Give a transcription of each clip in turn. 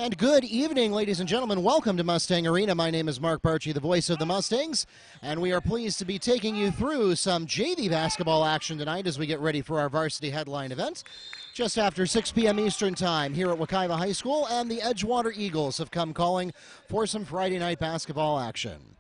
And good evening, ladies and gentlemen. Welcome to Mustang Arena. My name is Mark Barchi, the voice of the Mustangs, and we are pleased to be taking you through some JV basketball action tonight as we get ready for our varsity headline event. Just after 6 p.m. Eastern Time here at Wekiva High School, and the Edgewater Eagles have come calling for some Friday night basketball action.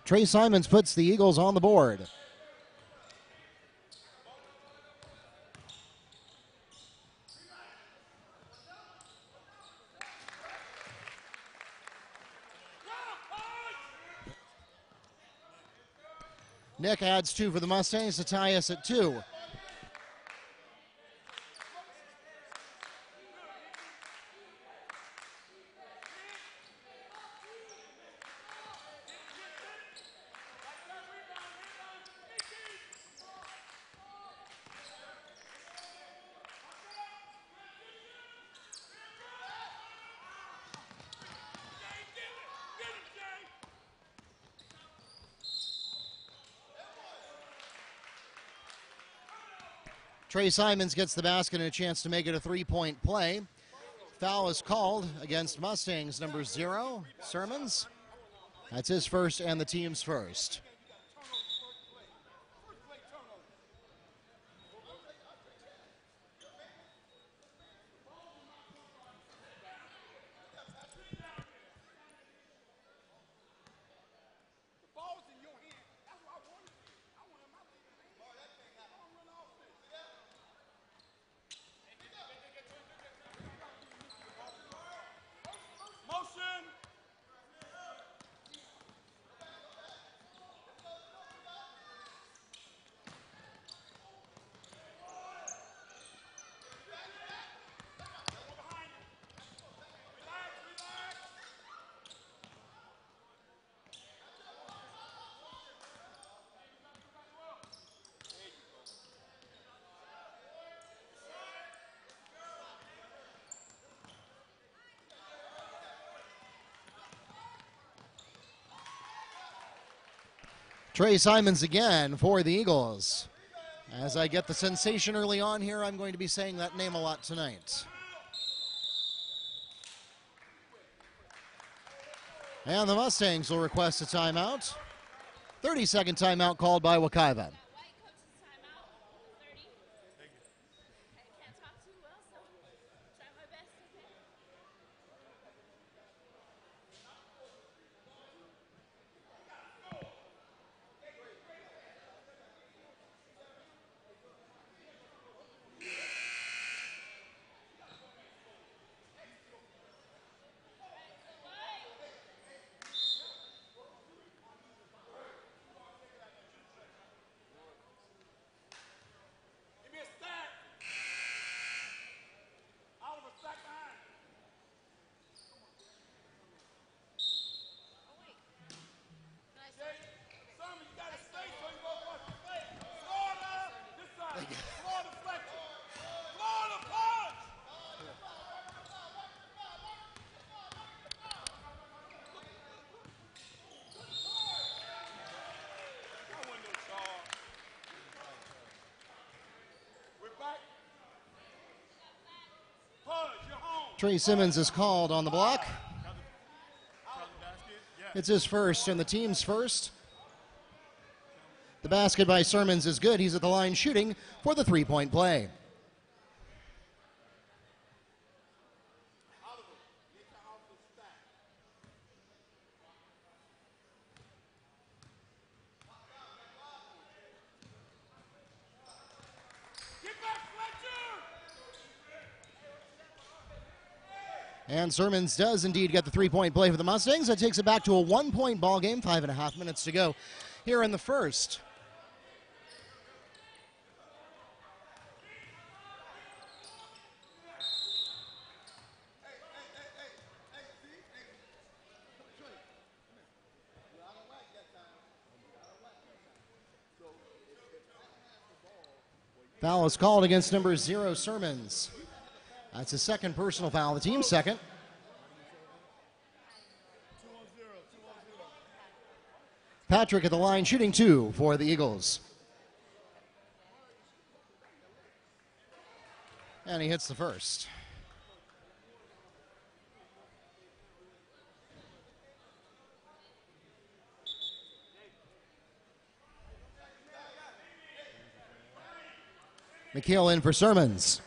Trey Simons puts the Eagles on the board. Nick adds 2 for the Mustangs to tie us at 2. Trey Simons gets the basket and a chance to make it a 3-point play. Foul is called against Mustangs number 0, Sermons. That's his first and the team's first. Trey Simons again for the Eagles. As I get the sensation early on here, I'm going to be saying that name a lot tonight. And the Mustangs will request a timeout. 30-second timeout called by Wekiva. Trey Simmons is called on the block. It's his first and the team's first. The basket by Sermons is good. He's at the line shooting for the 3-point play. And Sermons does indeed get the 3-point play for the Mustangs. That takes it back to a 1-point ball game. 5.5 minutes to go here in the first. Foul is called against number 0, Sermons. That's his second personal foul. The team's second. Patrick at the line shooting 2 for the Eagles. And he hits the first. McHale in for Sermons.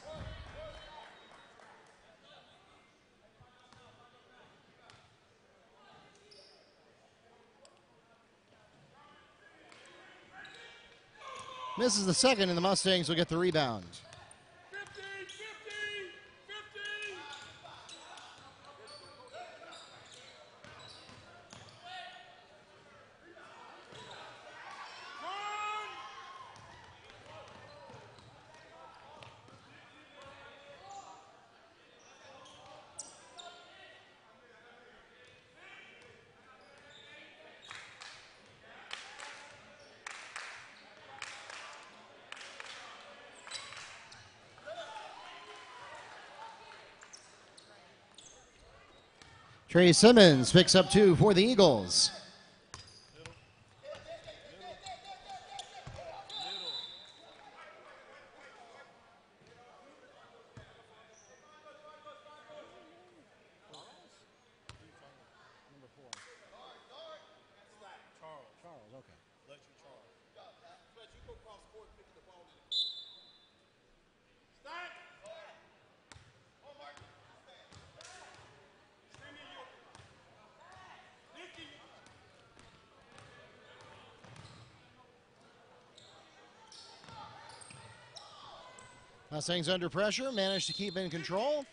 Misses the second, and the Mustangs will get the rebound. 50, 50, 50. Trey Simmons picks up 2 for the Eagles. Mustangs under pressure, managed to keep in control.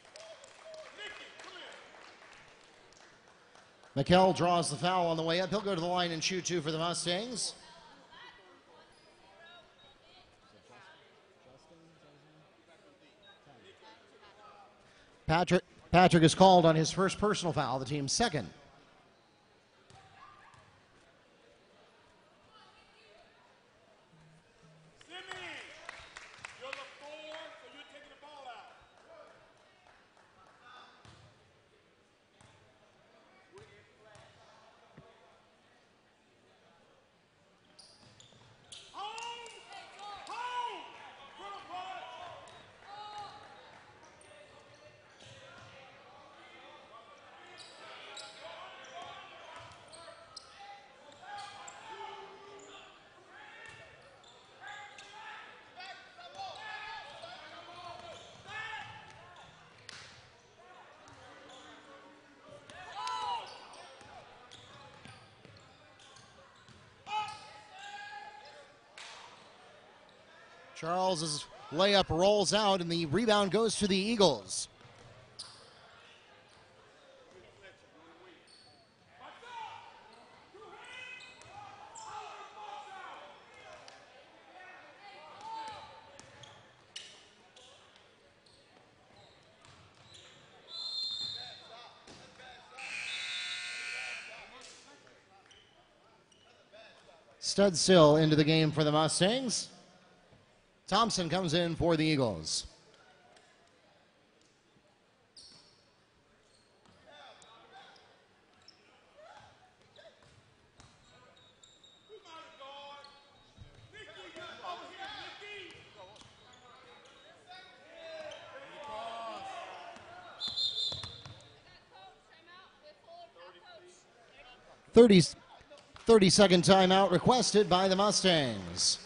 McHale draws the foul on the way up. He'll go to the line and shoot 2 for the Mustangs. Patrick is called on his first personal foul, the team's second. Charles's layup rolls out, and the rebound goes to the Eagles. Studstill into the game for the Mustangs. Thompson comes in for the Eagles. Thirty-second timeout requested by the Mustangs.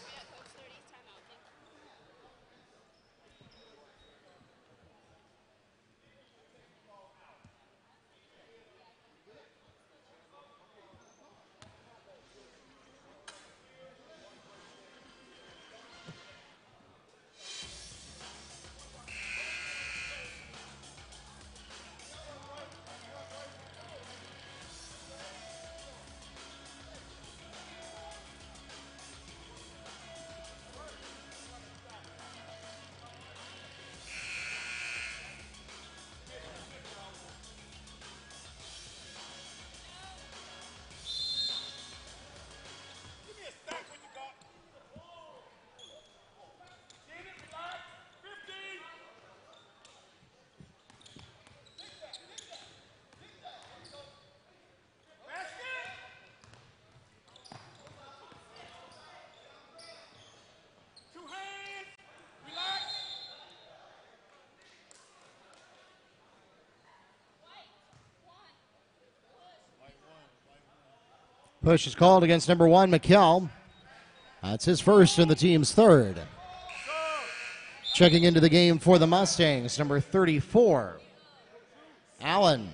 Push is called against number 1, McKell. That's his first and the team's third. Checking into the game for the Mustangs, number 34, Allen.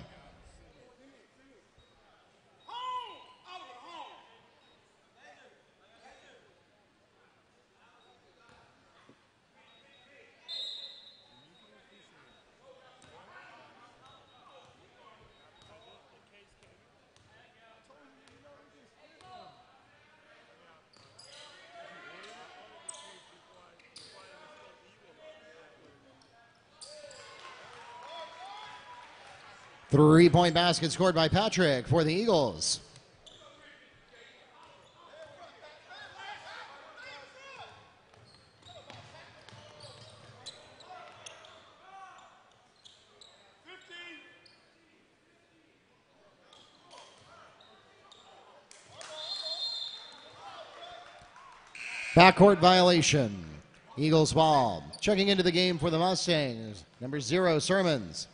Three-point basket scored by Patrick for the Eagles. Backcourt violation. Eagles ball. Checking into the game for the Mustangs, number 0, Sermons.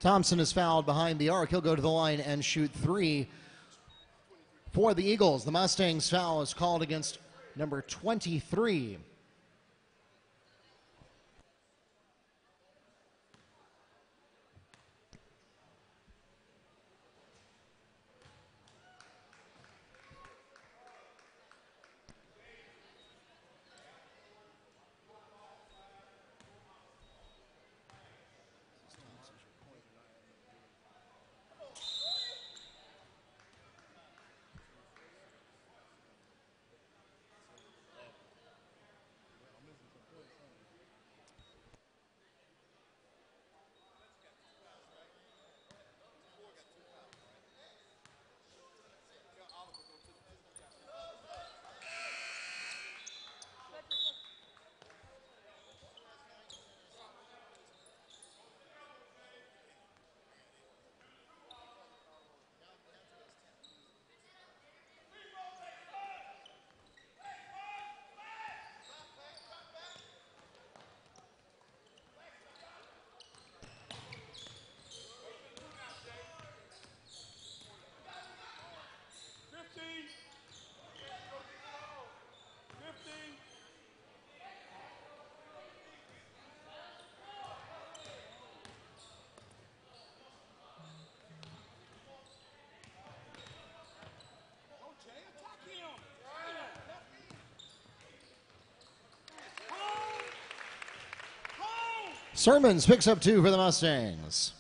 Thompson is fouled behind the arc. He'll go to the line and shoot 3 for the Eagles. The Mustangs foul is called against number 23. Sermons picks up 2 for the Mustangs.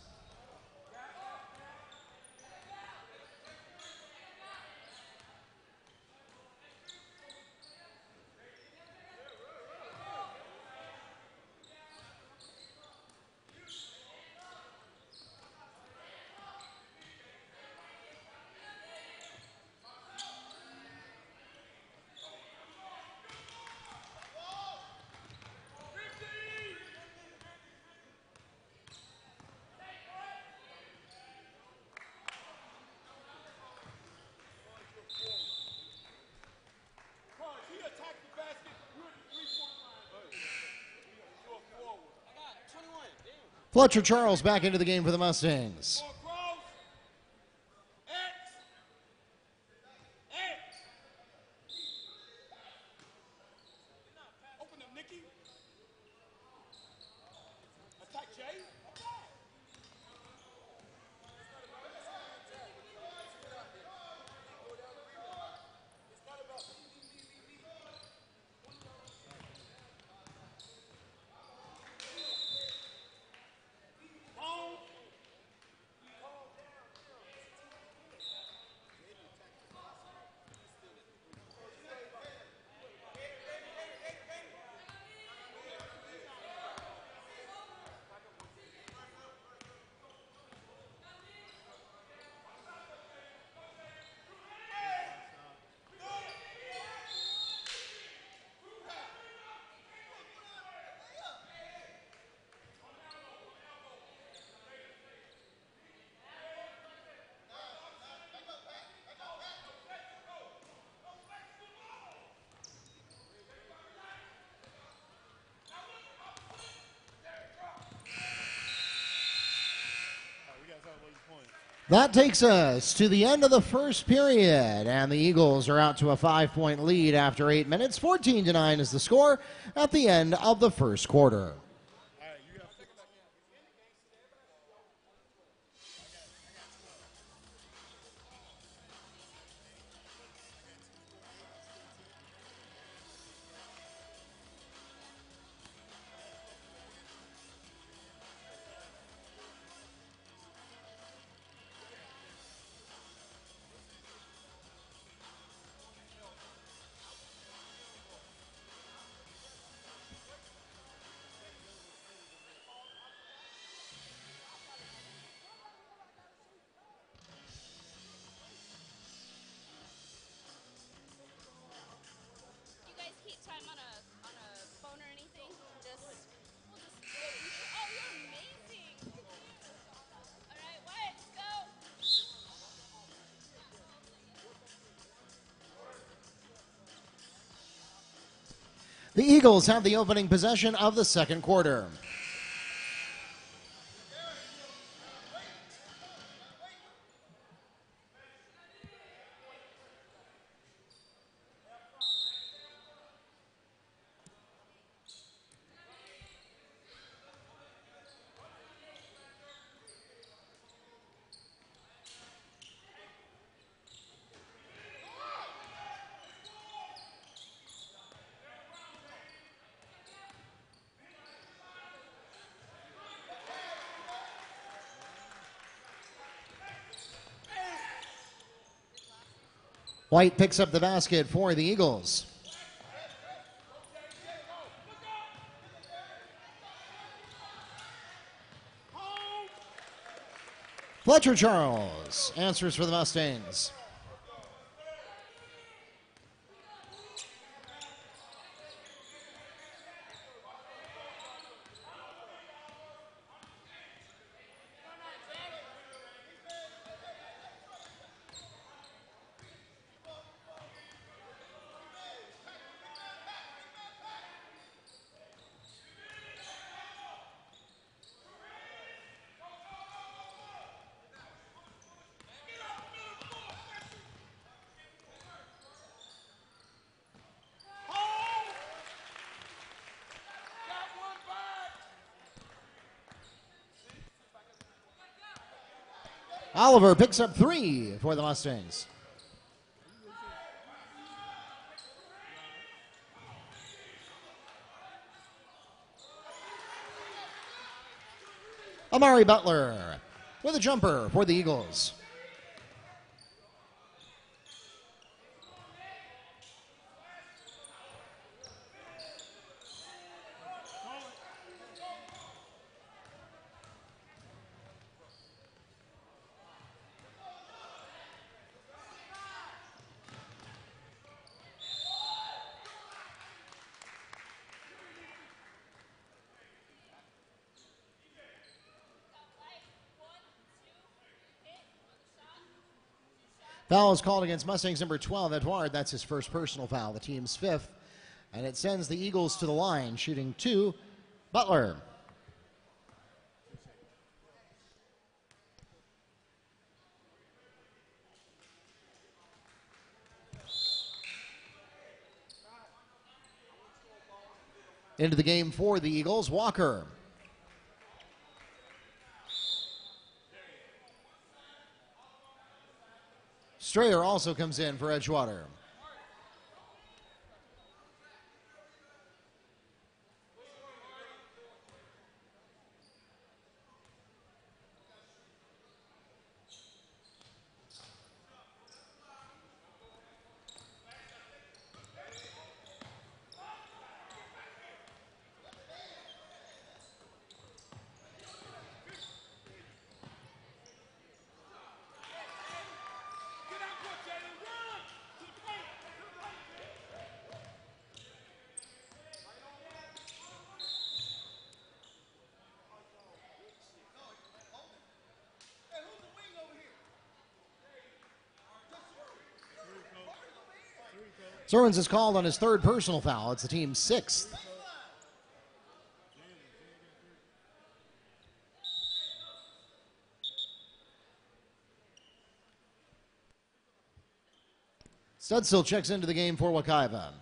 Fletcher Charles back into the game for the Mustangs. That takes us to the end of the first period, and the Eagles are out to a 5-point lead after 8 minutes. 14-9 is the score at the end of the first quarter. Time on a phone or anything? We'll just wait. Oh, you're amazing. All right, Wyatt, go. The Eagles have the opening possession of the second quarter. White picks up the basket for the Eagles. Fletcher Charles answers for the Mustangs. Oliver picks up 3 for the Mustangs. Amari Butler with a jumper for the Eagles. Foul is called against Mustangs number 12, Edgewater. That's his first personal foul, the team's 5th. And it sends the Eagles to the line, shooting 2. Butler. Into the game for the Eagles, Walker. Strayer also comes in for Edgewater. Sorens is called on his 3rd personal foul. It's the team's 6th. Studstill checks into the game for Wekiva.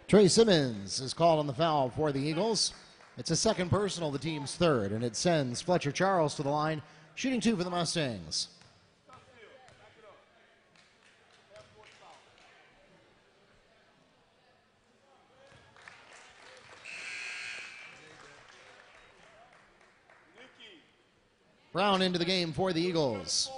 Trey Simmons is called on the foul for the Eagles. It's a second personal, the team's third, and it sends Fletcher Charles to the line, shooting 2 for the Mustangs. Brown into the game for the Eagles.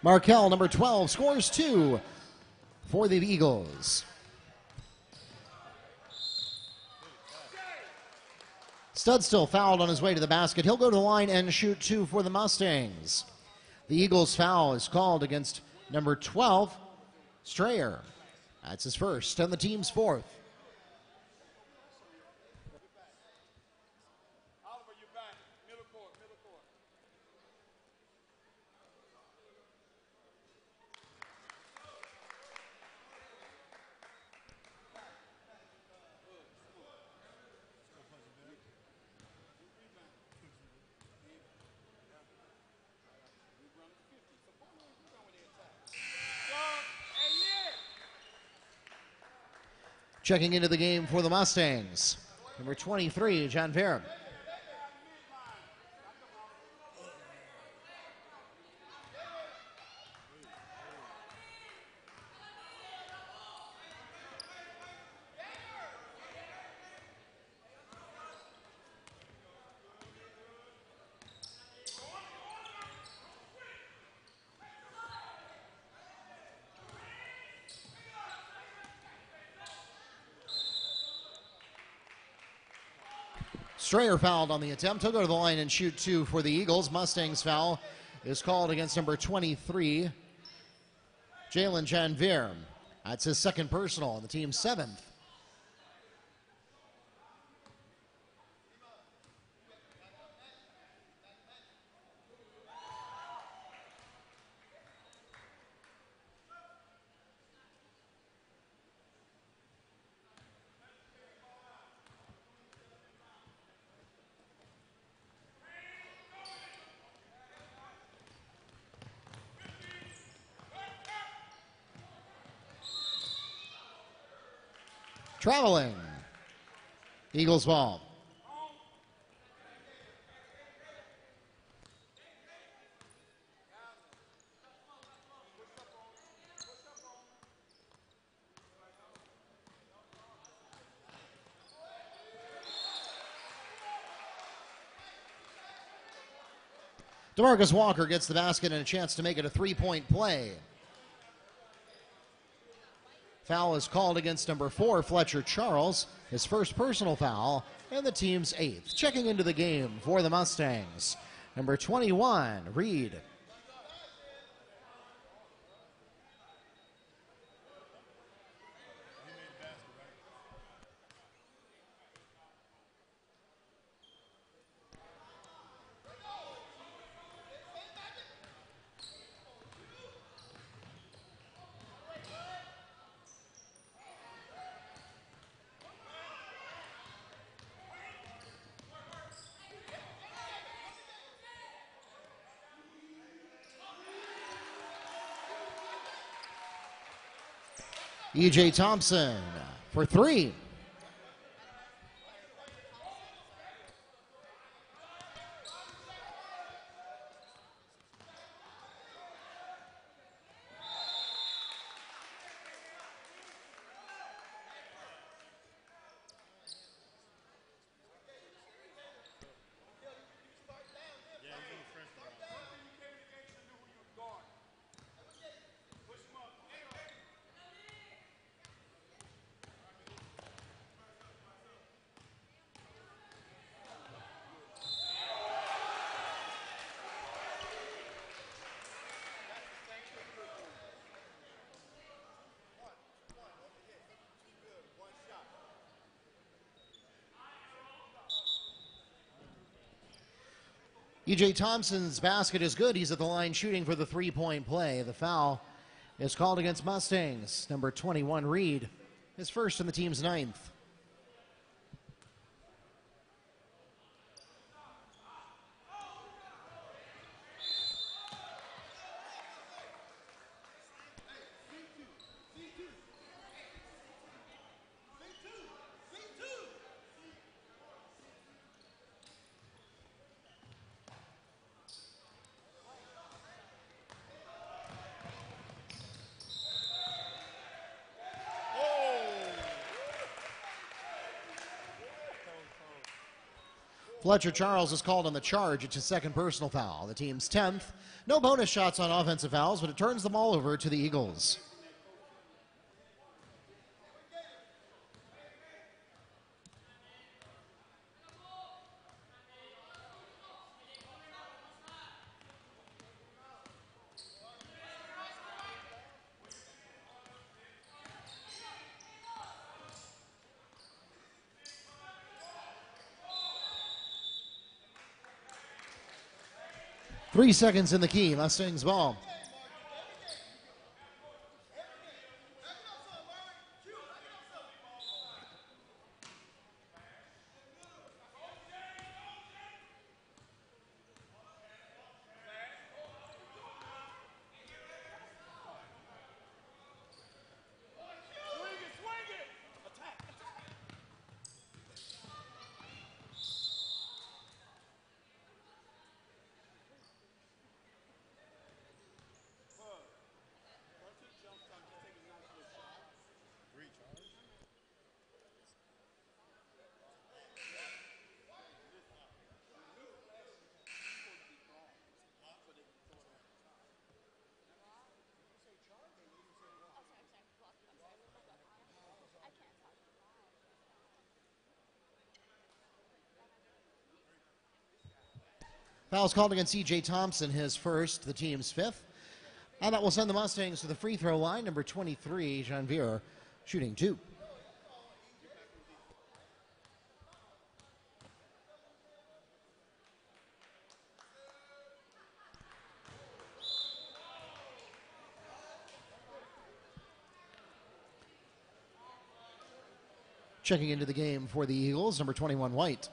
Markel, number 12, scores 2 for the Eagles. Studstill fouled on his way to the basket. He'll go to the line and shoot 2 for the Mustangs. The Eagles' foul is called against number 12, Strayer. That's his first and the team's fourth. Checking into the game for the Mustangs, number 23, John Vera. Strayer fouled on the attempt. He'll go to the line and shoot 2 for the Eagles. Mustangs foul is called against number 23, Jalen Janvier. That's his second personal and the team's 7th. Traveling. Eagles ball. DeMarcus Walker gets the basket and a chance to make it a 3-point play. Foul is called against number 4, Fletcher Charles, his first personal foul, and the team's 8th. Checking into the game for the Mustangs, number 21, Reed. E.J. Thompson for three. E.J. Thompson's basket is good. He's at the line shooting for the three-point play. The foul is called against Mustangs. Number 21, Reed, his first in the team's ninth. Fletcher Charles is called on the charge. It's his second personal foul. The team's 10th. No bonus shots on offensive fouls, but it turns them all over to the Eagles. Three seconds in the key. Mustangs ball. Foul's called against E.J. Thompson, his first, the team's fifth. And that will send the Mustangs to the free throw line. Number 23, Janvier, shooting two. Checking into the game for the Eagles, number 21, White.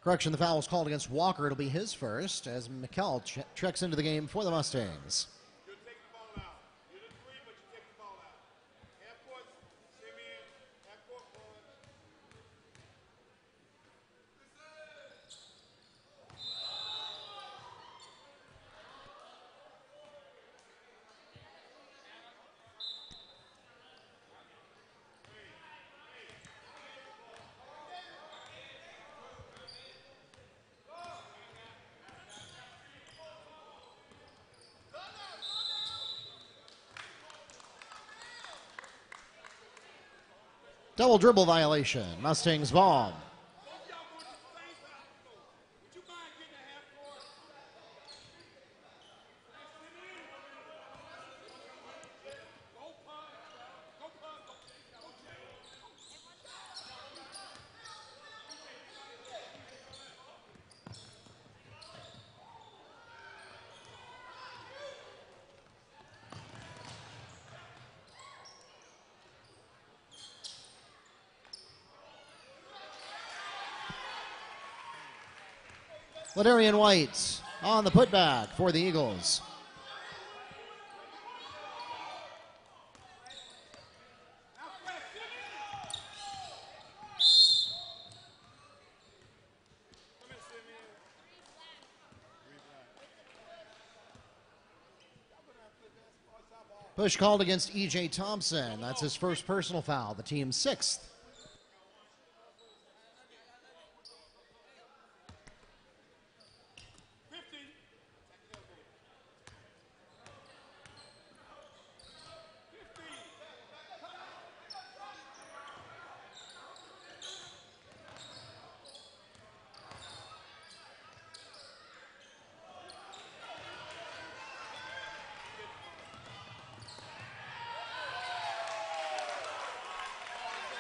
Correction, the foul was called against Walker. It'll be his first as McKell checks into the game for the Mustangs. You take the ball out. You're the three, but you take the ball out. Half court, Simeon, half court, forward. Double dribble violation. Mustangs ball. Both y'all going to the same side of the court. Would you mind getting a half court? Ladarian White on the putback for the Eagles. Push called against E.J. Thompson. That's his first personal foul, the team's 6th.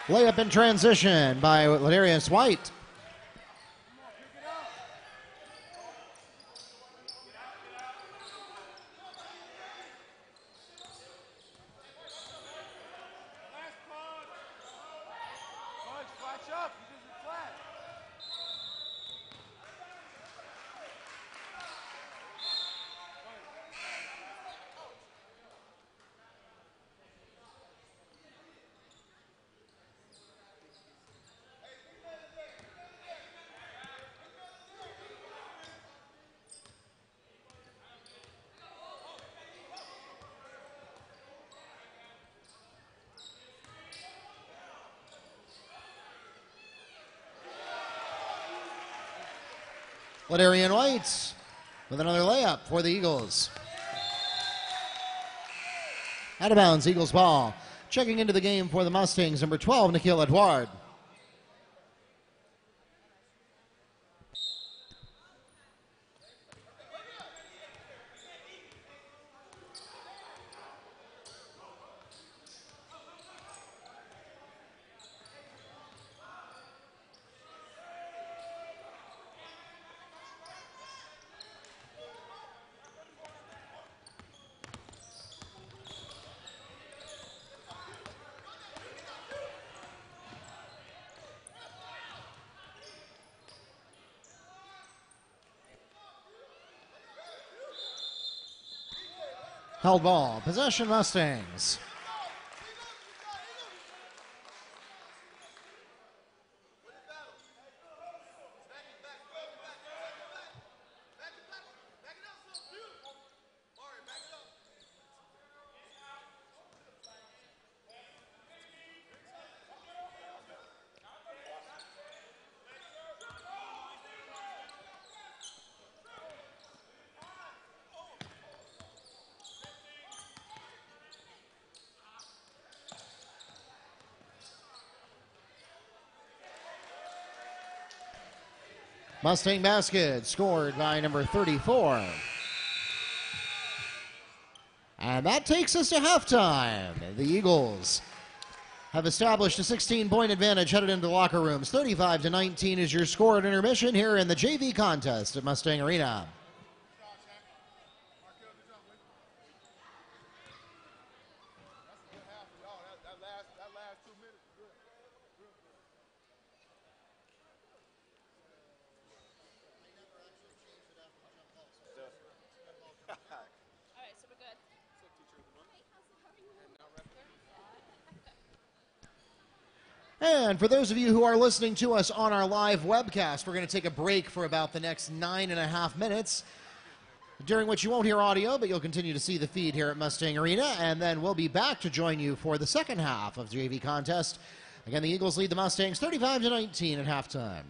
Layup in transition by Ladarian White. Ladarian White with another layup for the Eagles. Out of bounds, Eagles ball. Checking into the game for the Mustangs, number 12, Nikhil Edward. Held ball, possession Mustangs. Mustang basket scored by number 34. And that takes us to halftime. The Eagles have established a 16-point advantage headed into the locker rooms. 35-19 is your score at intermission here in the JV contest at Mustang Arena. And for those of you who are listening to us on our live webcast, we're going to take a break for about the next 9.5 minutes, during which you won't hear audio, but you'll continue to see the feed here at Mustang Arena, and then we'll be back to join you for the second half of the JV contest. Again, the Eagles lead the Mustangs 35-19 at halftime.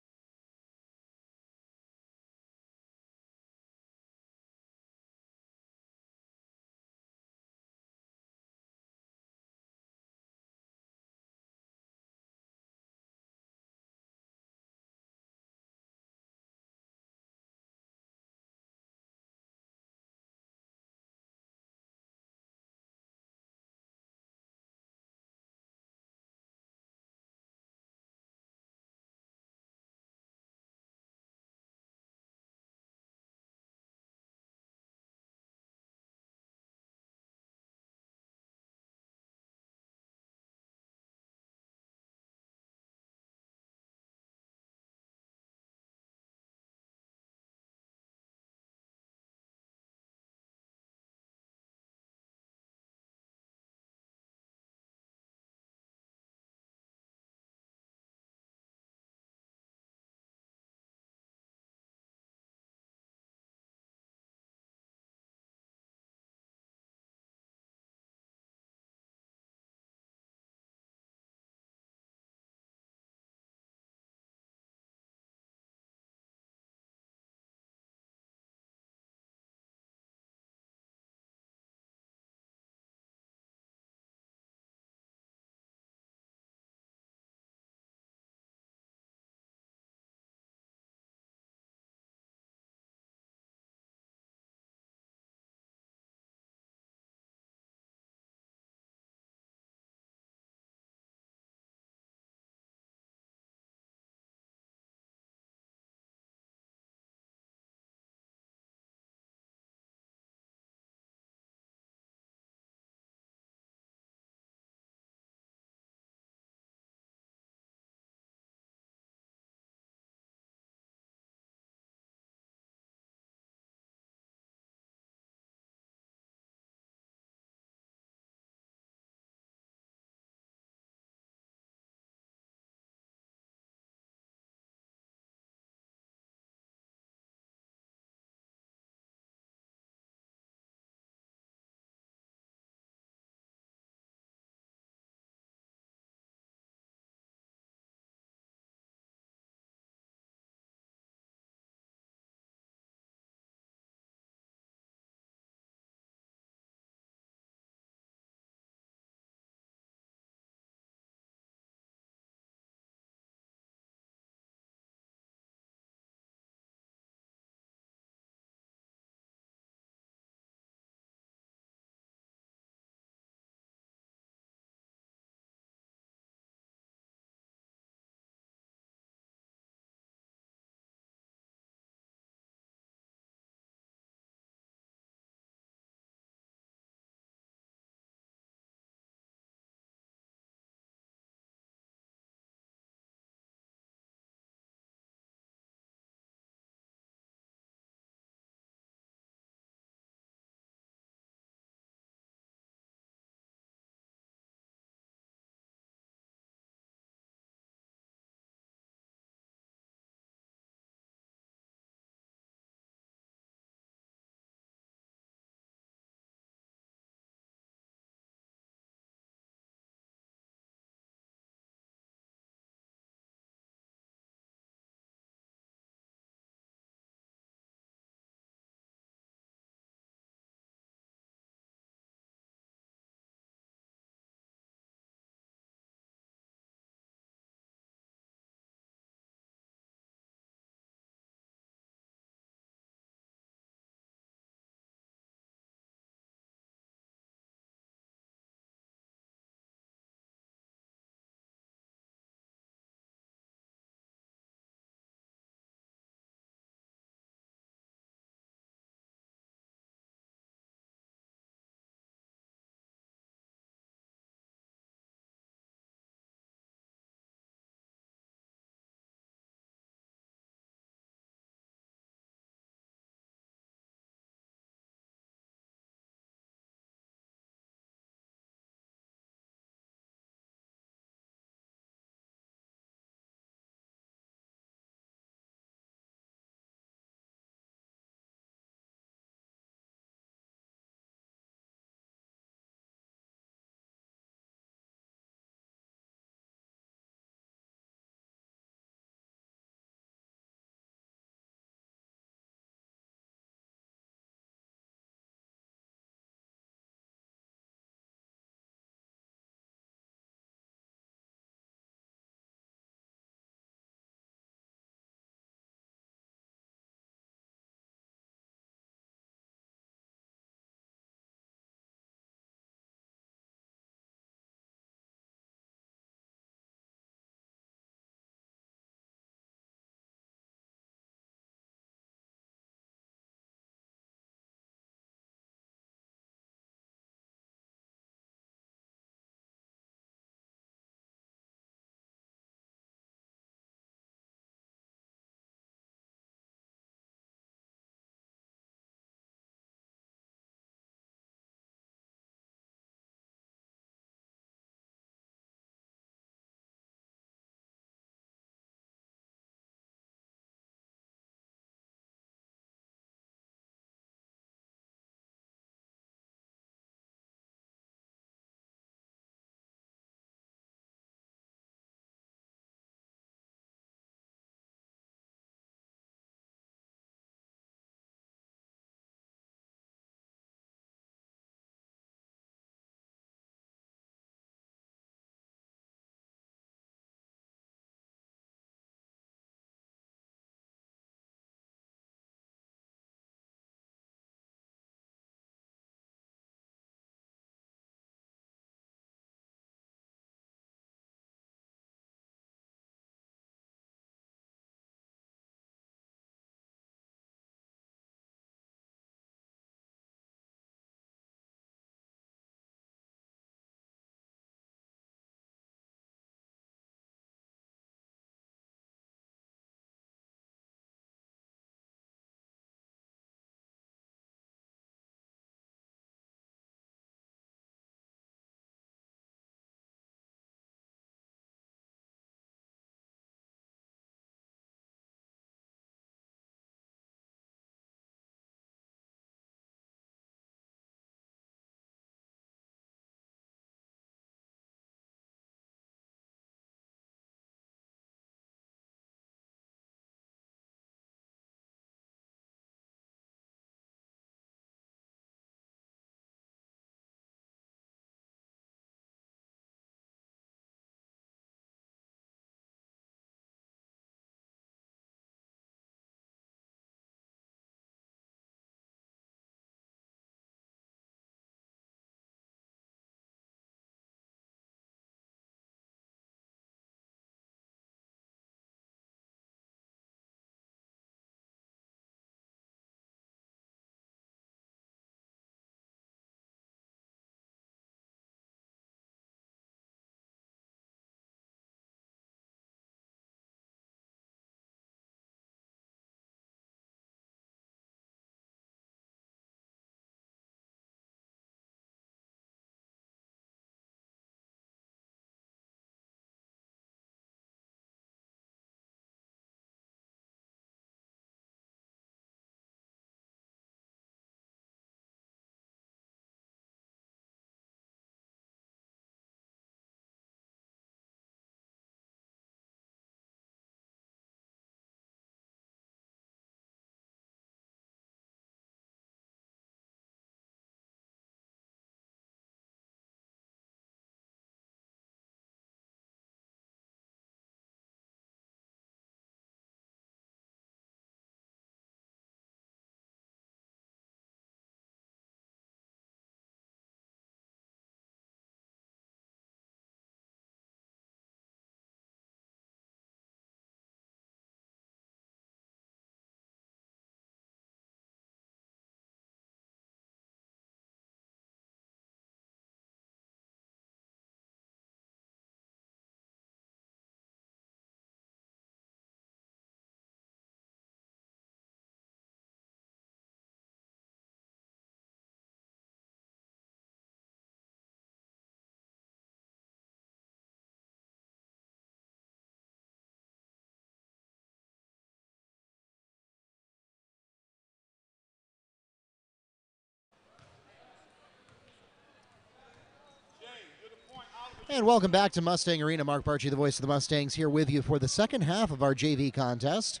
And welcome back to Mustang Arena. Mark Barchi, the voice of the Mustangs, here with you for the second half of our JV contest.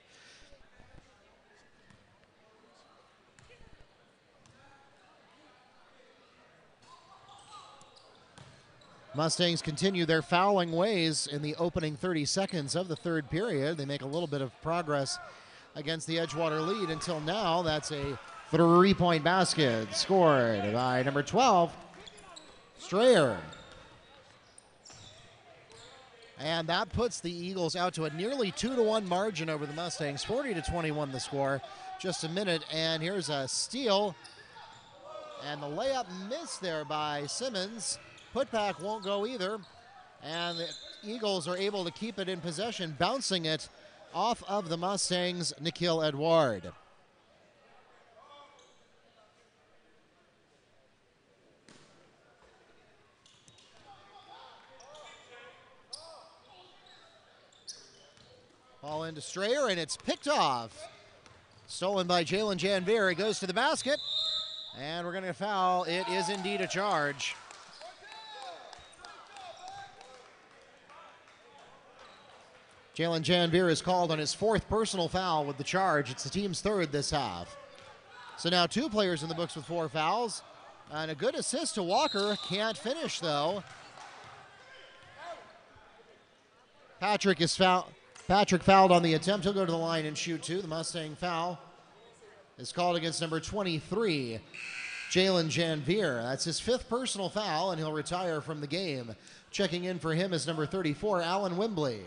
Mustangs continue their fouling ways in the opening 30 seconds of the third period. They make a little bit of progress against the Edgewater lead until now. That's a 3-point basket scored by number 12, Strayer. And that puts the Eagles out to a nearly 2-1 margin over the Mustangs. 40-21 the score. Just a minute, and here's a steal. And the layup missed there by Simmons. Putback won't go either. And the Eagles are able to keep it in possession, bouncing it off of the Mustangs' Nikhil Edward. Ball into Strayer, and it's picked off. Stolen by Jalen Janvier. He goes to the basket, and we're going to foul. It is indeed a charge. Jalen Janvier is called on his fourth personal foul with the charge. It's the team's third this half. So now two players in the books with 4 fouls. And a good assist to Walker. Can't finish, though. Patrick fouled on the attempt. He'll go to the line and shoot 2. The Mustang foul is called against number 23, Jalen Janvier. That's his 5th personal foul, and he'll retire from the game. Checking in for him is number 34, Alan Wembley.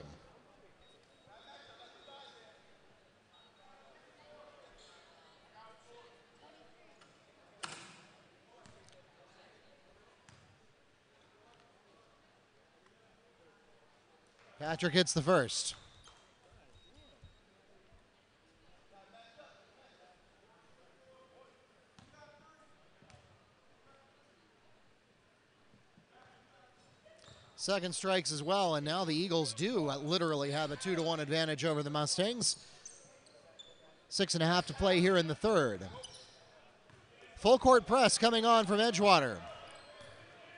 Patrick hits the first. Second strikes as well, and now the Eagles do literally have a 2-1 advantage over the Mustangs. 6.5 to play here in the third. Full court press coming on from Edgewater.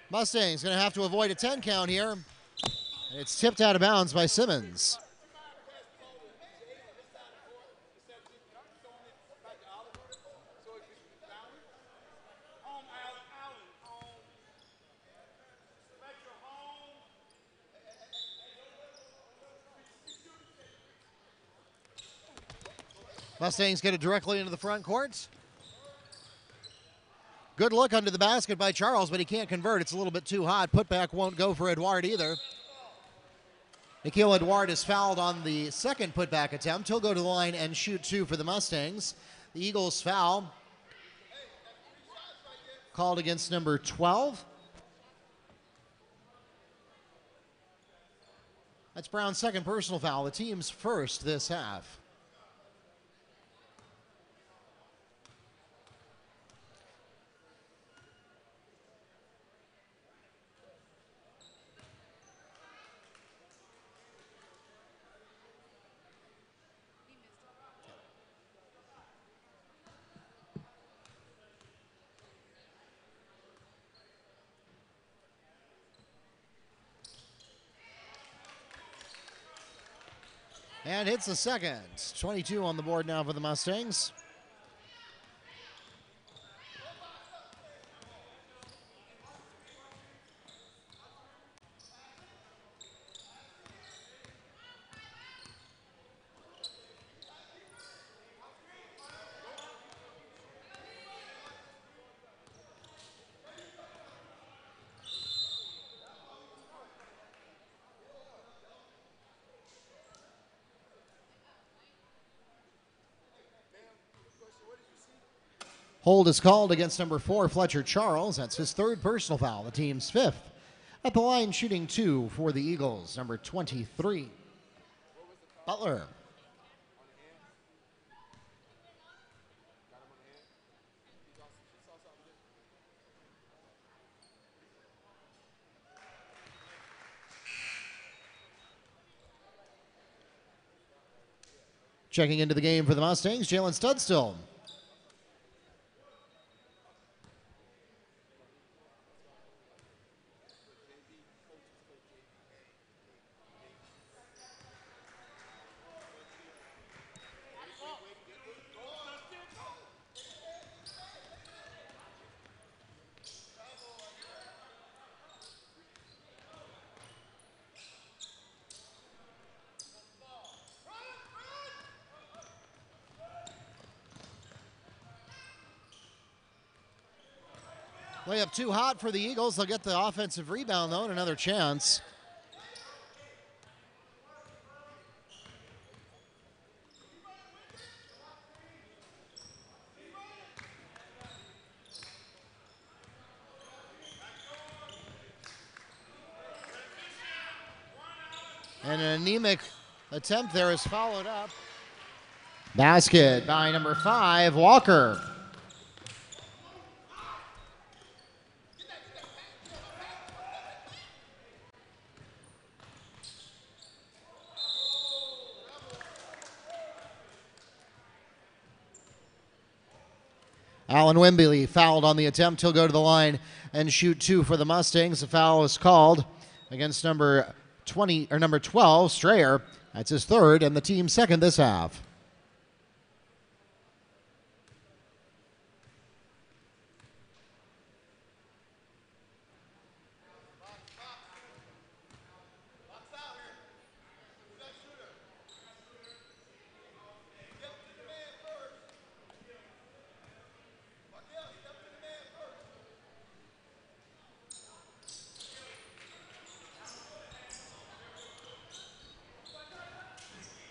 Mustangs going to have to avoid a 10 count here. And it's tipped out of bounds by Simmons. Mustangs get it directly into the front court. Good look under the basket by Charles, but he can't convert. It's a little bit too hot. Putback won't go for Edward either. Nikhil Edward is fouled on the second putback attempt. He'll go to the line and shoot 2 for the Mustangs. The Eagles foul called against number 12. That's Brown's second personal foul, the team's first this half. And hits the second. 22 on the board now for the Mustangs. Hold is called against number 4, Fletcher Charles. That's his 3rd personal foul, the team's 5th. At the line, shooting 2 for the Eagles, number 23, Butler. Checking into the game for the Mustangs, Jalen Studstill. Layup too hot for the Eagles. They'll get the offensive rebound, though, and another chance. And an anemic attempt there is followed up. Basket by number 5, Walker. Alan Wembley fouled on the attempt. He'll go to the line and shoot 2 for the Mustangs. The foul is called against number 12, Strayer. That's his 3rd and the team's 2nd this half.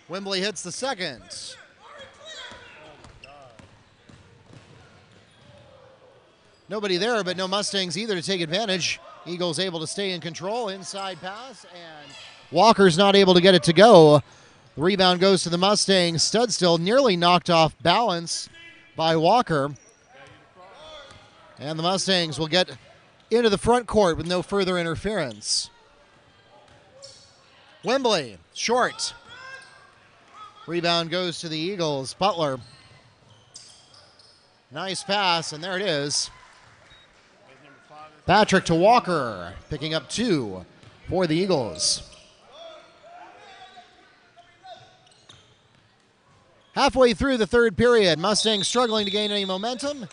Wembley hits the 2nd. Nobody there, but no Mustangs either to take advantage. Eagles able to stay in control. Inside pass, and Walker's not able to get it to go. The rebound goes to the Mustangs. Studstill nearly knocked off balance by Walker. And the Mustangs will get into the front court with no further interference. Wembley, short. Rebound goes to the Eagles. Butler. Nice pass, and there it is. Patrick to Walker, picking up 2 for the Eagles. Halfway through the 3rd period, Mustangs struggling to gain any momentum.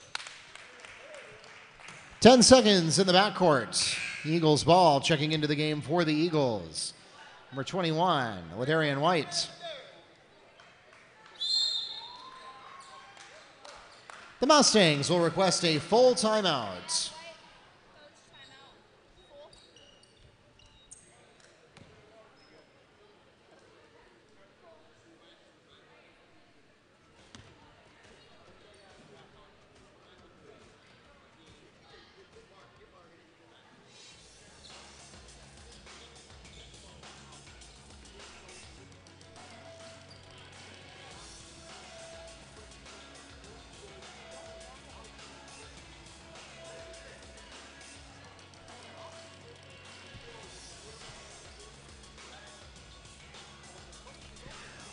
10 seconds in the backcourt. Eagles ball, checking into the game for the Eagles. Number 21, Ladarian White. The Mustangs will request a full timeout.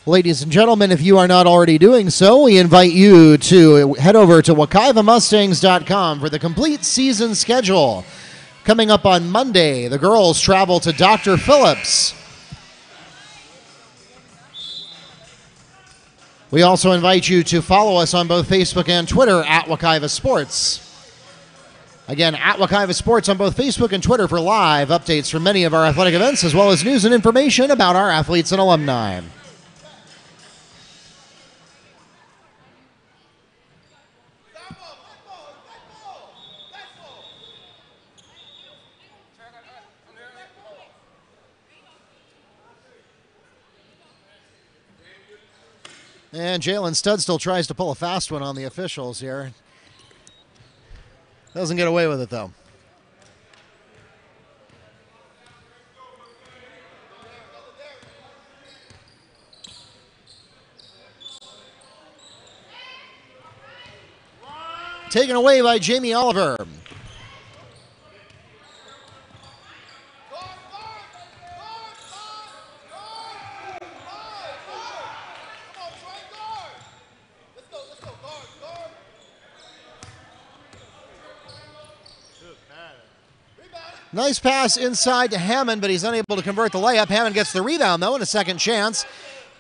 Ladies and gentlemen, if you are not already doing so, we invite you to head over to WekivaMustangs.com for the complete season schedule. Coming up on Monday, the girls travel to Dr. Phillips. We also invite you to follow us on both Facebook and Twitter at Wekiva Sports. Again, at Wekiva Sports on both Facebook and Twitter for live updates from many of our athletic events, as well as news and information about our athletes and alumni. And Jalen Studstill tries to pull a fast one on the officials here. Doesn't get away with it, though. Taken away by Jamie Oliver. Nice pass inside to Hammond, but he's unable to convert the layup. Hammond gets the rebound, though, and a second chance.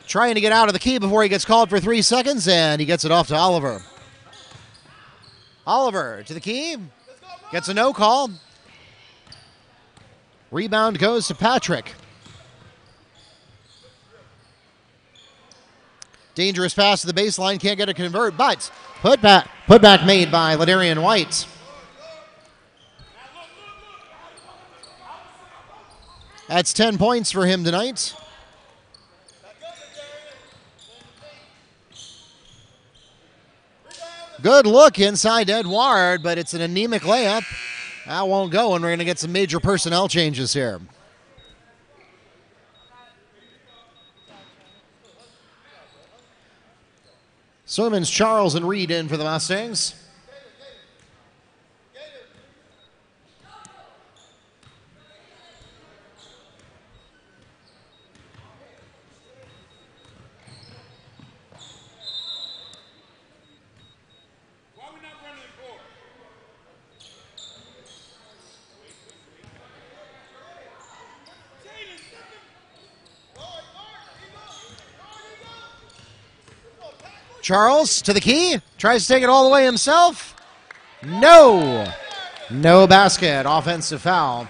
Trying to get out of the key before he gets called for 3 seconds, and he gets it off to Oliver. Oliver to the key. Gets a no call. Rebound goes to Patrick. Dangerous pass to the baseline. Can't get a convert, but put back made by Ladarian White. That's 10 points for him tonight. Good look inside Edgewater, but it's an anemic layup. That won't go, and we're going to get some major personnel changes here. Sermons, Charles, and Reed in for the Mustangs. Charles to the key, tries to take it all the way himself. No. No basket, offensive foul.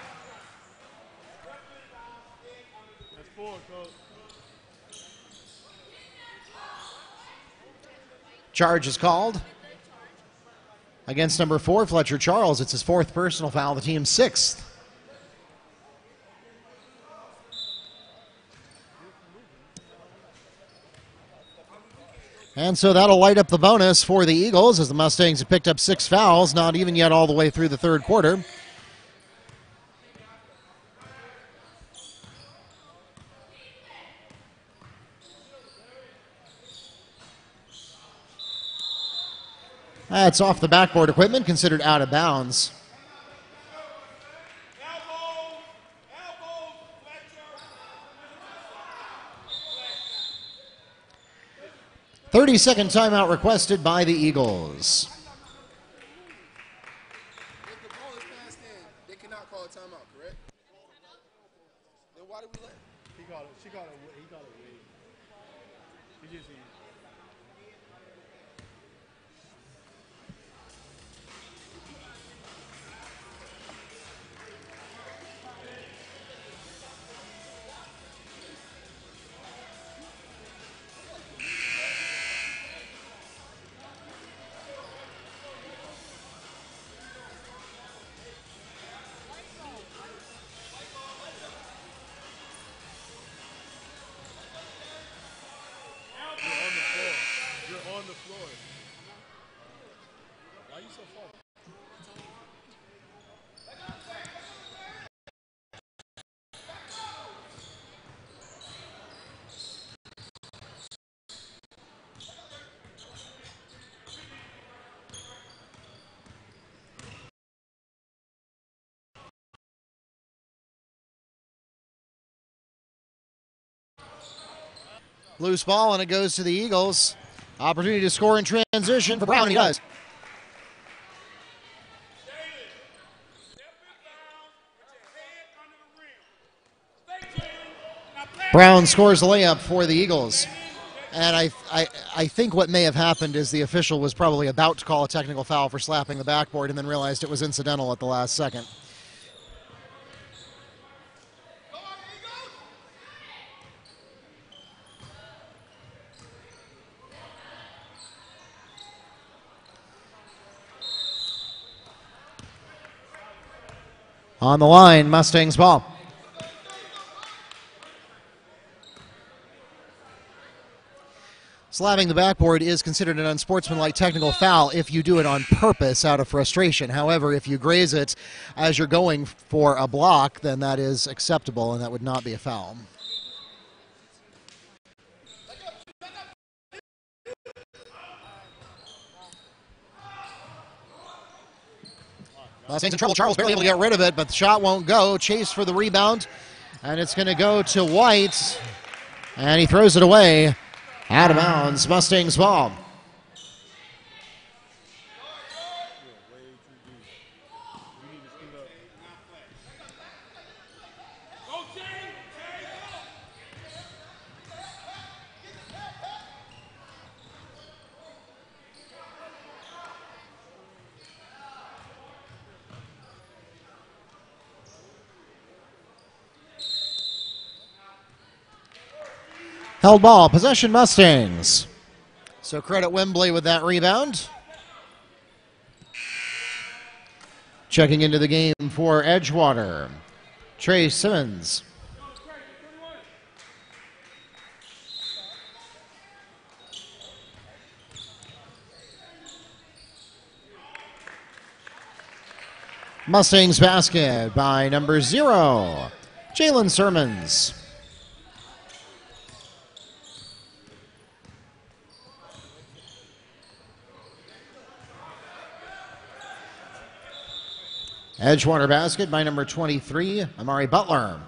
Charge is called against number 4, Fletcher Charles. It's his 4th personal foul, the team's 6th. And so that'll light up the bonus for the Eagles as the Mustangs have picked up 6 fouls, not even yet all the way through the third quarter. That's off the backboard equipment, considered out of bounds. 30-second timeout requested by the Eagles. If the ball is passed in, they cannot call a timeout, correct? Then why did we let? He got it. He got it wait. He just You're on the floor. Why are you so far? Loose ball, and it goes to the Eagles. Opportunity to score in transition for Brown, and he does. Brown scores the layup for the Eagles. And I think what may have happened is the official was probably about to call a technical foul for slapping the backboard and then realized it was incidental at the last second. On the line, Mustangs ball. Slapping the backboard is considered an unsportsmanlike technical foul if you do it on purpose out of frustration. However, if you graze it as you're going for a block, then that is acceptable and that would not be a foul. Mustangs in trouble. Charles barely able to get rid of it, but the shot won't go. Chase for the rebound, and it's going to go to White, and he throws it away. Out of bounds, Mustangs ball. Held ball, possession Mustangs. So credit Wembley with that rebound. Checking into the game for Edgewater, Trey Simmons. Mustangs basket by number 0, Jalen Sermons. Edgewater basket by number 23, Amari Butler.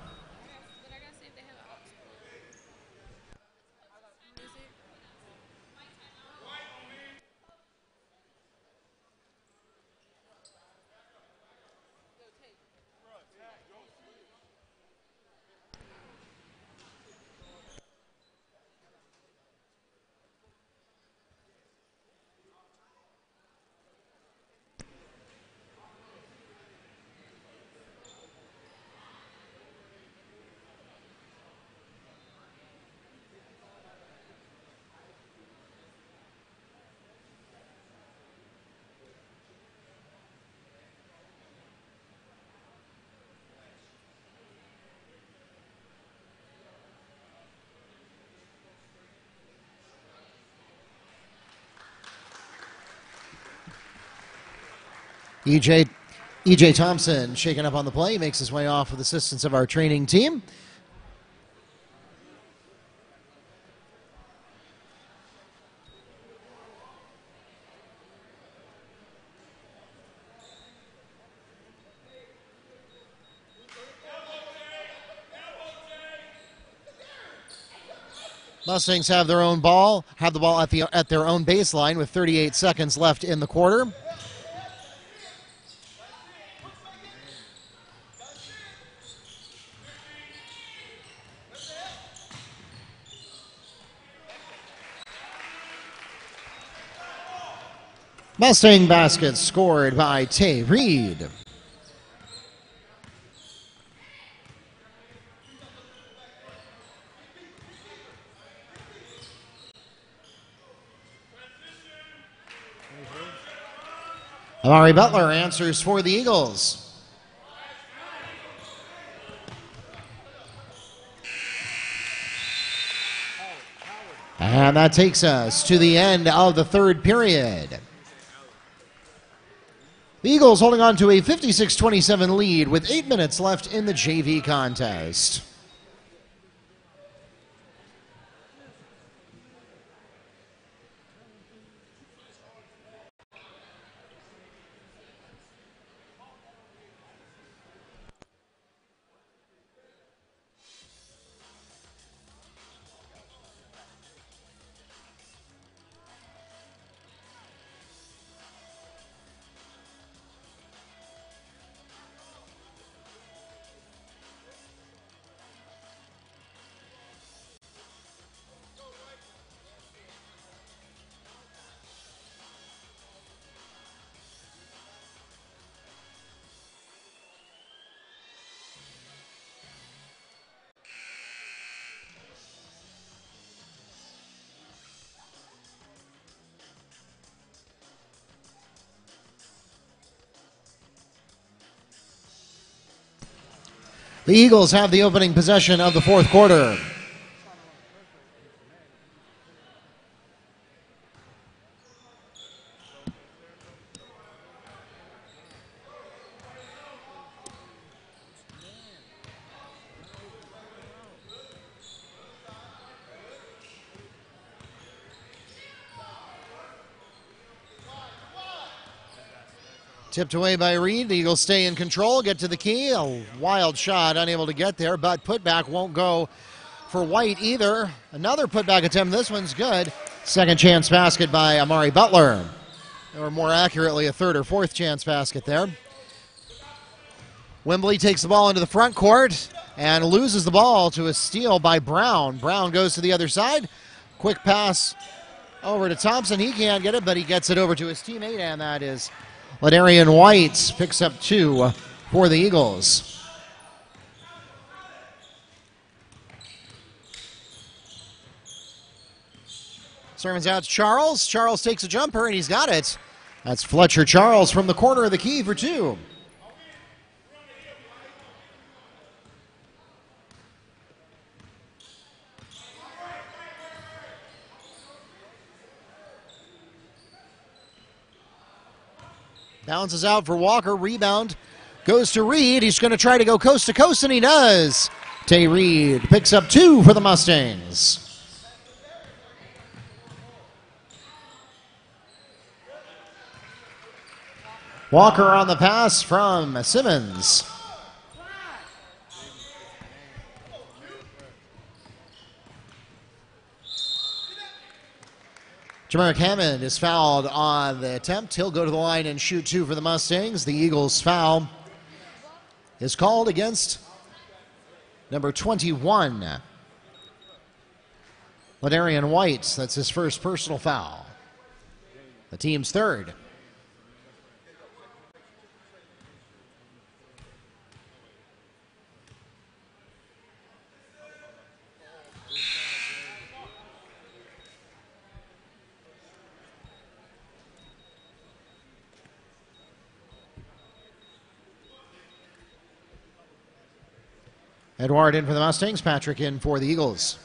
EJ Thompson shaking up on the play, makes his way off with assistance of our training team. Mustangs have their own ball, have the ball at their own baseline with 38 seconds left in the quarter. Mustang basket scored by Tay Reed. Amari Butler answers for the Eagles. And that takes us to the end of the third period. The Eagles holding on to a 56-27 lead with 8 minutes left in the JV contest. The Eagles have the opening possession of the fourth quarter. Tipped away by Reed. The Eagles stay in control, get to the key. A wild shot, unable to get there, but putback won't go for White either. Another putback attempt. This one's good. Second chance basket by Amari Butler. Or more accurately, a third or fourth chance basket there. Wembley takes the ball into the front court and loses the ball to a steal by Brown. Brown goes to the other side. Quick pass over to Thompson. He can't get it, but he gets it over to his teammate, and that is Ladarian White. Picks up 2 for the Eagles. Sermons out to Charles. Charles takes a jumper, and he's got it. That's Fletcher Charles from the corner of the key for 2. Bounces out for Walker. Rebound Goes to Reed. He's going to try to go coast to coast, and he does. Tay Reed picks up 2 for the Mustangs. Walker on the pass from Simmons. Jamaric Hammond is fouled on the attempt. He'll go to the line and shoot 2 for the Mustangs. The Eagles' foul is called against number 21, Ladarian White. That's his first personal foul. The team's third. Edward in for the Mustangs, Patrick in for the Eagles.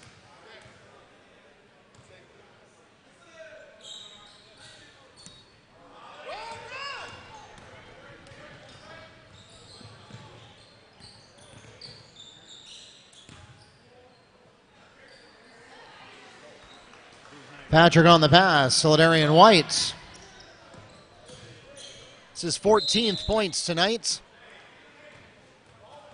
Patrick on the pass, Solidarian White. It's his 14th points tonight.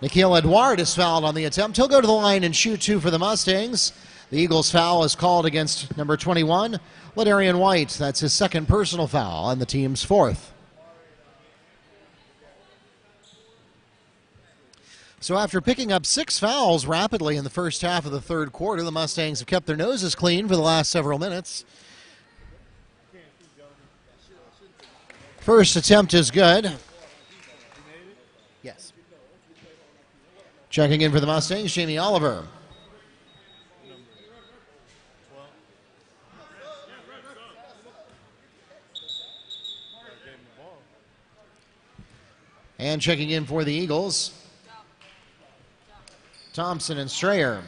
Nikhil Edward is fouled on the attempt. He'll go to the line and shoot 2 for the Mustangs. The Eagles' foul is called against number 21, Ladarian White. That's his second personal foul and the team's 4th. So after picking up 6 fouls rapidly in the first half of the third quarter, the Mustangs have kept their noses clean for the last several minutes. First attempt is good. Yes. Checking in for the Mustangs, Jamie Oliver. And checking in for the Eagles, Thompson and Strayer.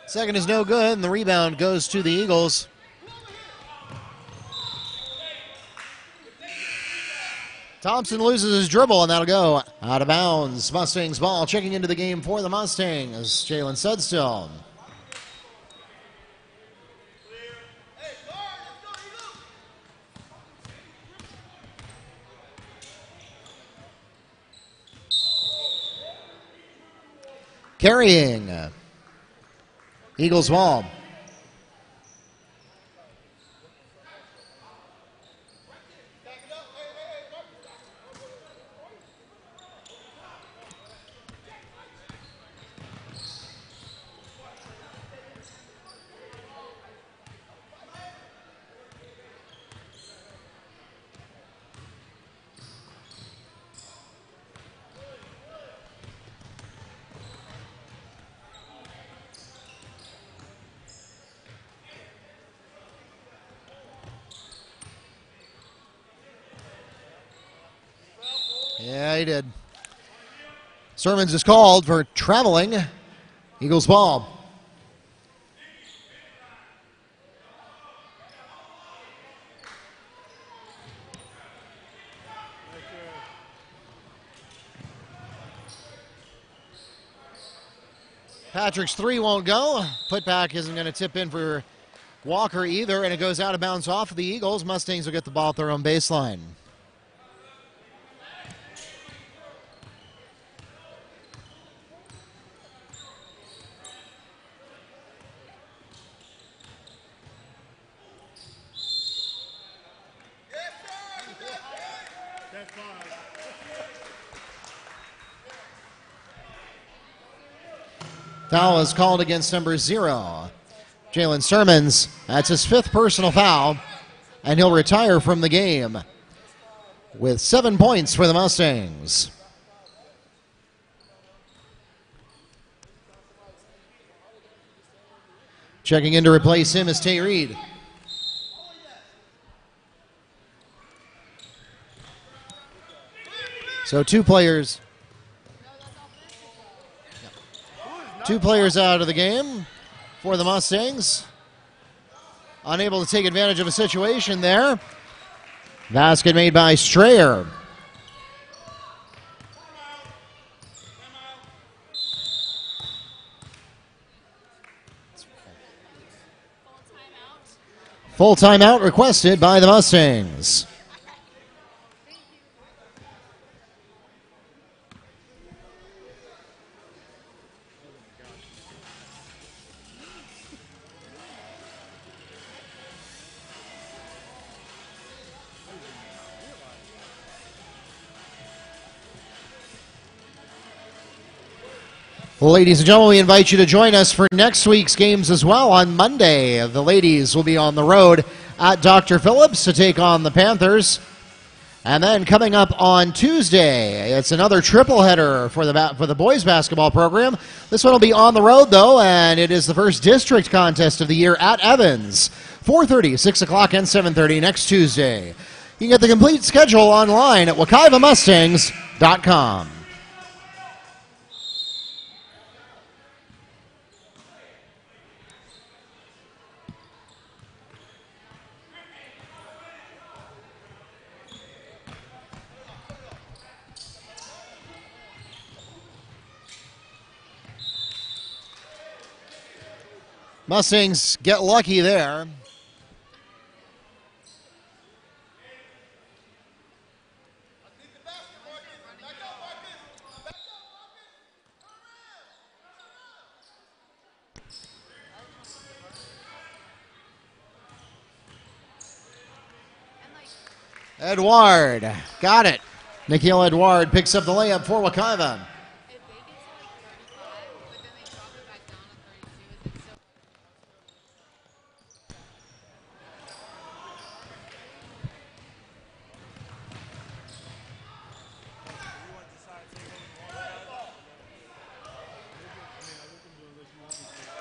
Second is no good, and the rebound goes to the Eagles. Thompson loses his dribble, and that'll go out of bounds. Mustangs ball. Checking into the game for the Mustangs, Jalen Sudstill. Carrying. Eagles ball. Yeah, he did. Sermons is called for traveling. Eagles ball. Patrick's 3 won't go. Putback isn't going to tip in for Walker either, and it goes out of bounds off of the Eagles. Mustangs will get the ball at their own baseline. Foul is called against number 0, Jalen Sermons. That's his 5th personal foul, and he'll retire from the game with 7 points for the Mustangs. Checking in to replace him is Tay Reed. So two players out of the game for the Mustangs. Unable to take advantage of a situation there. Basket made by Strayer. Full timeout requested by the Mustangs. Ladies and gentlemen, we invite you to join us for next week's games as well. On Monday, the ladies will be on the road at Dr. Phillips to take on the Panthers. And then coming up on Tuesday, it's another triple header for the boys basketball program. This one will be on the road, though, and it is the first district contest of the year at Evans. 4:30, 6 o'clock, and 7:30 next Tuesday. You can get the complete schedule online at WekivaMustangs.com. Mustangs get lucky there. Edward got it. Nikhil Edward picks up the layup for Wekiva.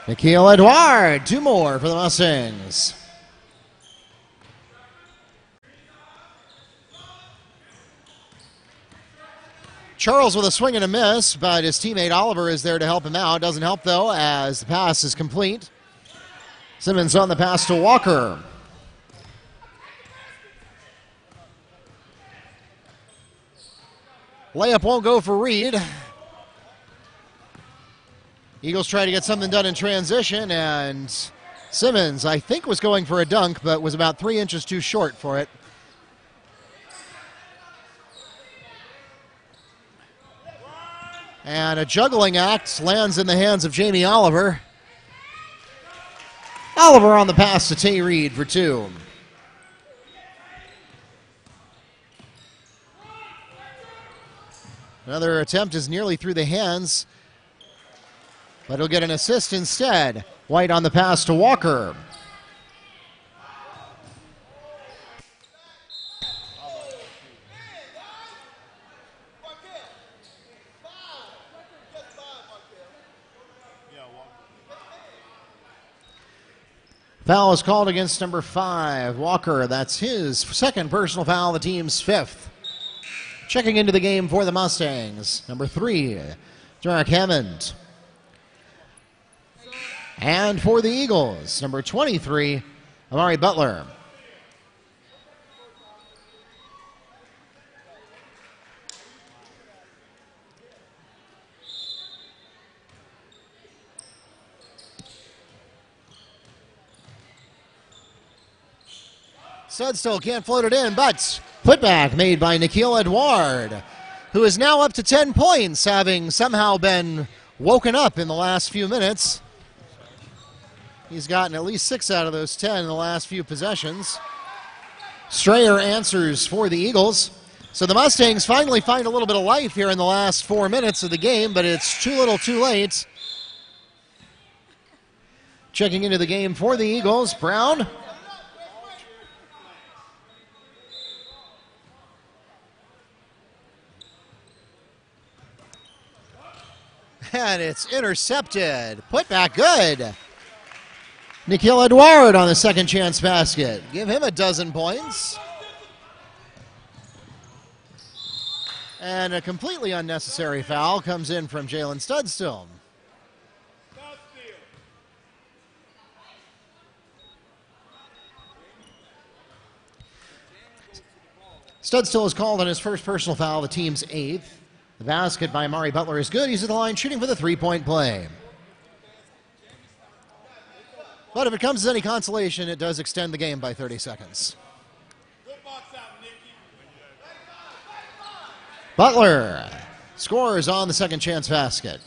Nikhil Edward, two more for the Mustangs. Charles with a swing and a miss, but his teammate Oliver is there to help him out. Doesn't help, though, as the pass is complete. Simmons on the pass to Walker. Layup won't go for Reed. Eagles try to get something done in transition, and Simmons, I think, was going for a dunk, but was about 3 inches too short for it. And a juggling act lands in the hands of Jamie Oliver. Oliver on the pass to Tay Reed for two. Another attempt is nearly through the hands, but he'll get an assist instead. White on the pass to Walker. Foul is called against number 5, Walker. That's his second personal foul, the team's 5th. Checking into the game for the Mustangs, number 3, Derek Hammond. And for the Eagles, number 23, Amari Butler. Still can't float it in, but putback made by Nikhil Edward, who is now up to 10 points, having somehow been woken up in the last few minutes. He's gotten at least 6 out of those 10 in the last few possessions. Strayer answers for the Eagles. So the Mustangs finally find a little bit of life here in the last 4 minutes of the game, but it's too little too late. Checking into the game for the Eagles, Brown. And it's intercepted. Put back good. Nikhil Edward on the second chance basket. Give him a dozen points. And a completely unnecessary foul comes in from Jalen Studstill. Studstill is called on his first personal foul, the team's 8th. The basket by Amari Butler is good. He's at the line shooting for the three-point play. But if it comes as any consolation, it does extend the game by 30 seconds. Butler scores on the second chance basket.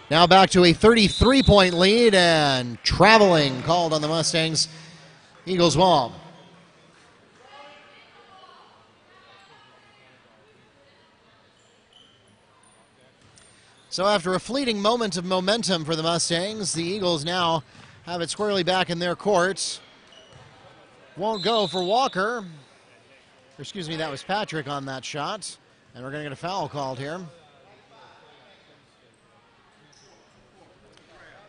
Now back to a 33-point lead, and traveling called on the Mustangs. Eagles ball. So after a fleeting moment of momentum for the Mustangs, the Eagles now have it squarely back in their court. Won't go for Walker. Or excuse me, that was Patrick on that shot. And we're going to get a foul called here.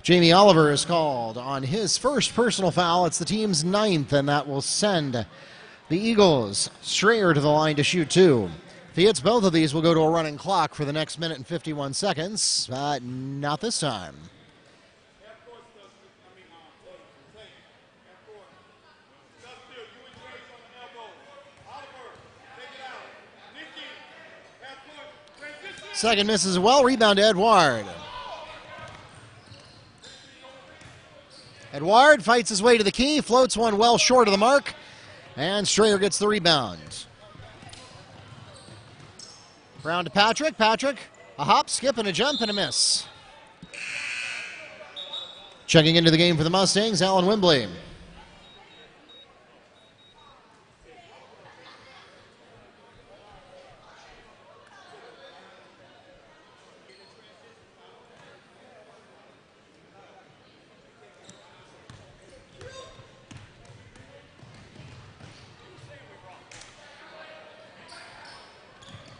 Jamie Oliver is called on his first personal foul. It's the team's 9th, and that will send the Eagles Strayer to the line to shoot 2. If he hits both of these, we'll go to a running clock for the next minute and 51 seconds, but not this time. Second misses well. Rebound to Edgewater. Edgewater fights his way to the key, floats one well short of the mark, and Strayer gets the rebound. Brown to Patrick. Patrick, a hop, skip, and a jump, and a miss. Checking into the game for the Mustangs, Alan Wembley.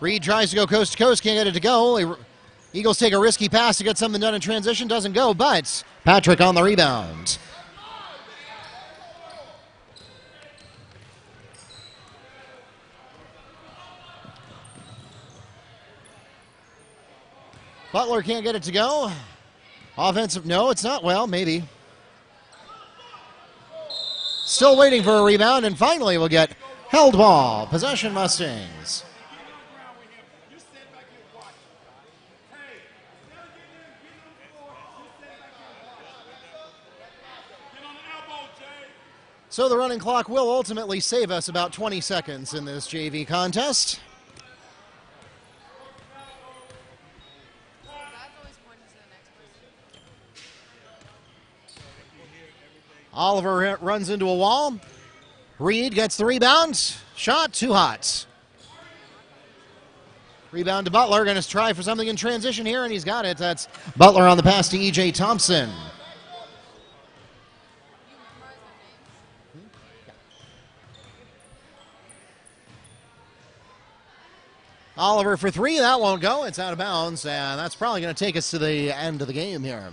Reed tries to go coast to coast, can't get it to go. Eagles take a risky pass to get something done in transition, doesn't go, but Patrick on the rebound. Butler can't get it to go. Offensive, no, it's not, well, maybe. Still waiting for a rebound, and finally we'll get held ball. Possession Mustangs. So the running clock will ultimately save us about 20 seconds in this JV contest. Oliver runs into a wall. Reed gets the rebound. Shot too hot. Rebound to Butler. Going to try for something in transition here, and he's got it. That's Butler on the pass to E.J. Thompson. Oliver for three. That won't go. It's out of bounds, and that's probably going to take us to the end of the game here.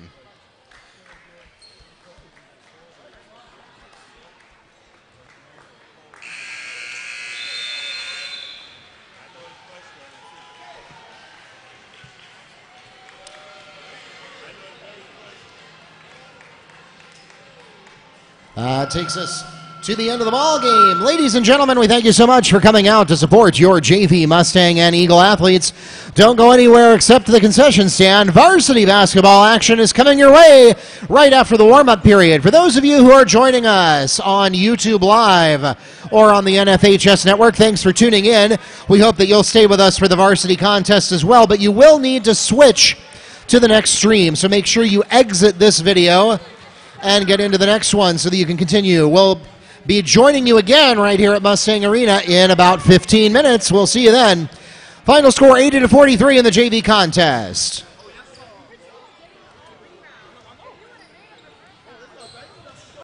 Takes us to the end of the ball game. Ladies and gentlemen, we thank you so much for coming out to support your JV Mustang and Eagle athletes. Don't go anywhere except to the concession stand. Varsity basketball action is coming your way right after the warm-up period. For those of you who are joining us on YouTube Live or on the NFHS network, thanks for tuning in. We hope that you'll stay with us for the varsity contest as well, but you will need to switch to the next stream, so make sure you exit this video and get into the next one so that you can continue. We'll be joining you again right here at Mustang Arena in about 15 minutes. We'll see you then. Final score 80-43 in the JV contest.